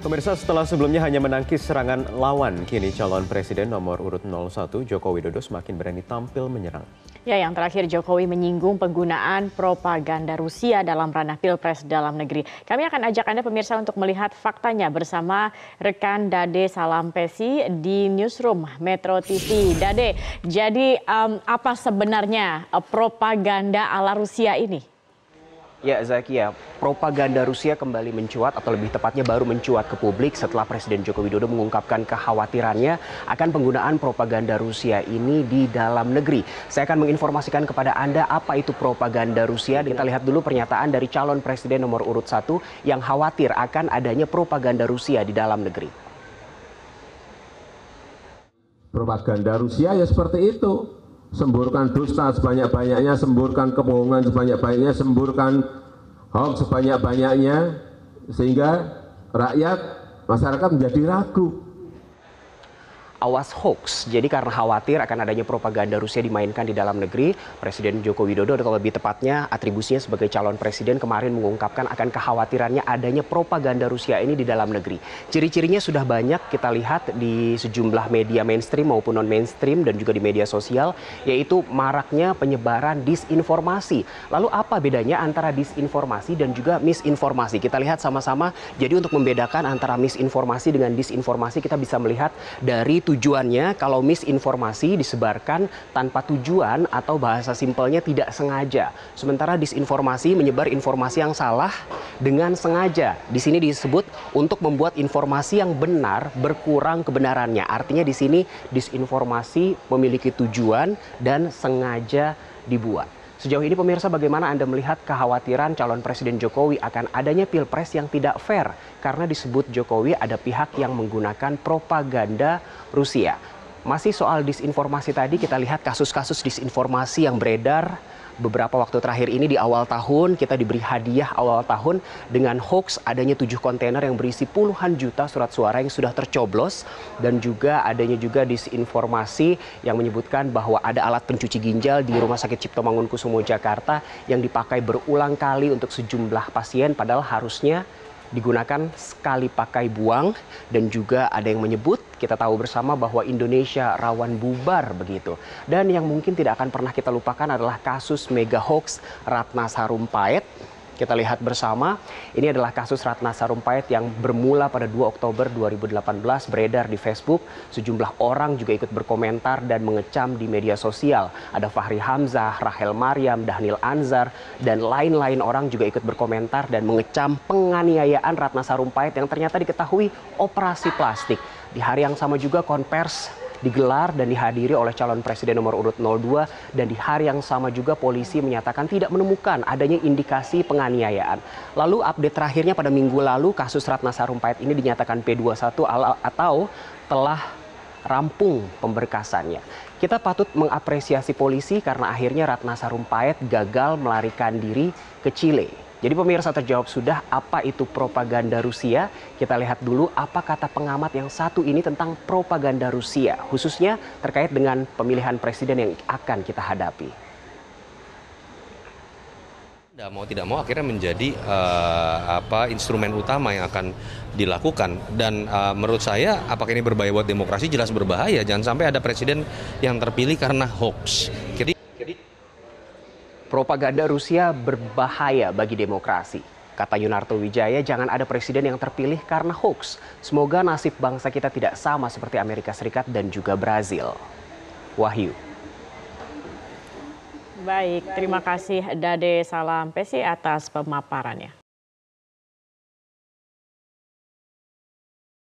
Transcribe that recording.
Pemirsa, setelah sebelumnya hanya menangkis serangan lawan, kini calon presiden nomor urut 01 Joko Widodo semakin berani tampil menyerang. Ya, yang terakhir Jokowi menyinggung penggunaan propaganda Rusia dalam ranah Pilpres dalam negeri. Kami akan ajak Anda pemirsa untuk melihat faktanya bersama rekan Dade Salampesi di Newsroom Metro TV. Dade, jadi apa sebenarnya propaganda ala Rusia ini? Ya, Zakia, propaganda Rusia kembali mencuat atau lebih tepatnya baru mencuat ke publik setelah Presiden Joko Widodo mengungkapkan kekhawatirannya akan penggunaan propaganda Rusia ini di dalam negeri. Saya akan menginformasikan kepada Anda apa itu propaganda Rusia. Kita lihat dulu pernyataan dari calon presiden nomor urut 1 yang khawatir akan adanya propaganda Rusia di dalam negeri. Propaganda Rusia ya seperti itu. Semburkan dusta sebanyak-banyaknya, semburkan kebohongan sebanyak-banyaknya, semburkan hoax sebanyak-banyaknya, sehingga rakyat, masyarakat menjadi ragu. Awas hoax. Jadi karena khawatir akan adanya propaganda Rusia dimainkan di dalam negeri, Presiden Joko Widodo atau lebih tepatnya atribusinya sebagai calon presiden kemarin mengungkapkan akan kekhawatirannya adanya propaganda Rusia ini di dalam negeri. Ciri-cirinya sudah banyak kita lihat di sejumlah media mainstream maupun non-mainstream dan juga di media sosial, yaitu maraknya penyebaran disinformasi. Lalu apa bedanya antara disinformasi dan juga misinformasi? Kita lihat sama-sama. Jadi untuk membedakan antara misinformasi dengan disinformasi, kita bisa melihat dari tujuannya. Kalau misinformasi disebarkan tanpa tujuan atau bahasa simpelnya tidak sengaja. Sementara disinformasi menyebar informasi yang salah dengan sengaja. Di sini disebut untuk membuat informasi yang benar berkurang kebenarannya. Artinya di sini disinformasi memiliki tujuan dan sengaja dibuat. Sejauh ini pemirsa, bagaimana Anda melihat kekhawatiran calon Presiden Jokowi akan adanya pilpres yang tidak fair karena disebut Jokowi ada pihak yang menggunakan propaganda Rusia. Masih soal disinformasi tadi, kita lihat kasus-kasus disinformasi yang beredar beberapa waktu terakhir ini. Di awal tahun kita diberi hadiah awal tahun dengan hoax adanya 7 kontainer yang berisi puluhan juta surat suara yang sudah tercoblos, dan juga adanya juga disinformasi yang menyebutkan bahwa ada alat pencuci ginjal di Rumah Sakit Cipto Mangunkusumo Jakarta yang dipakai berulang kali untuk sejumlah pasien, padahal harusnya digunakan sekali pakai buang. Dan juga ada yang menyebut, kita tahu bersama bahwa Indonesia rawan bubar begitu. Dan yang mungkin tidak akan pernah kita lupakan adalah kasus mega hoax Ratna Sarumpait. Kita lihat bersama, ini adalah kasus Ratna Sarumpait yang bermula pada 2 Oktober 2018 beredar di Facebook. Sejumlah orang juga ikut berkomentar dan mengecam di media sosial. Ada Fahri Hamzah, Rahel Maryam, Dhanil Anzar, dan lain-lain orang juga ikut berkomentar dan mengecam penganiayaan Ratna Sarumpait yang ternyata diketahui operasi plastik. Di hari yang sama juga konvers digelar dan dihadiri oleh calon presiden nomor urut 02, dan di hari yang sama juga polisi menyatakan tidak menemukan adanya indikasi penganiayaan. Lalu update terakhirnya pada minggu lalu, kasus Ratna Sarumpait ini dinyatakan P21 atau telah rampung pemberkasannya. Kita patut mengapresiasi polisi karena akhirnya Ratna Sarumpait gagal melarikan diri ke Chile. Jadi pemirsa, terjawab sudah apa itu propaganda Rusia. Kita lihat dulu apa kata pengamat yang satu ini tentang propaganda Rusia, khususnya terkait dengan pemilihan presiden yang akan kita hadapi. Mau tidak mau akhirnya menjadi instrumen utama yang akan dilakukan. Dan menurut saya apakah ini berbahaya buat demokrasi? Jelas berbahaya. Jangan sampai ada presiden yang terpilih karena hoax. Propaganda Rusia berbahaya bagi demokrasi. Kata Yunarto Wijaya, jangan ada presiden yang terpilih karena hoax. Semoga nasib bangsa kita tidak sama seperti Amerika Serikat dan juga Brazil. Wahyu. Baik, terima kasih Dade Salampesi atas pemaparannya.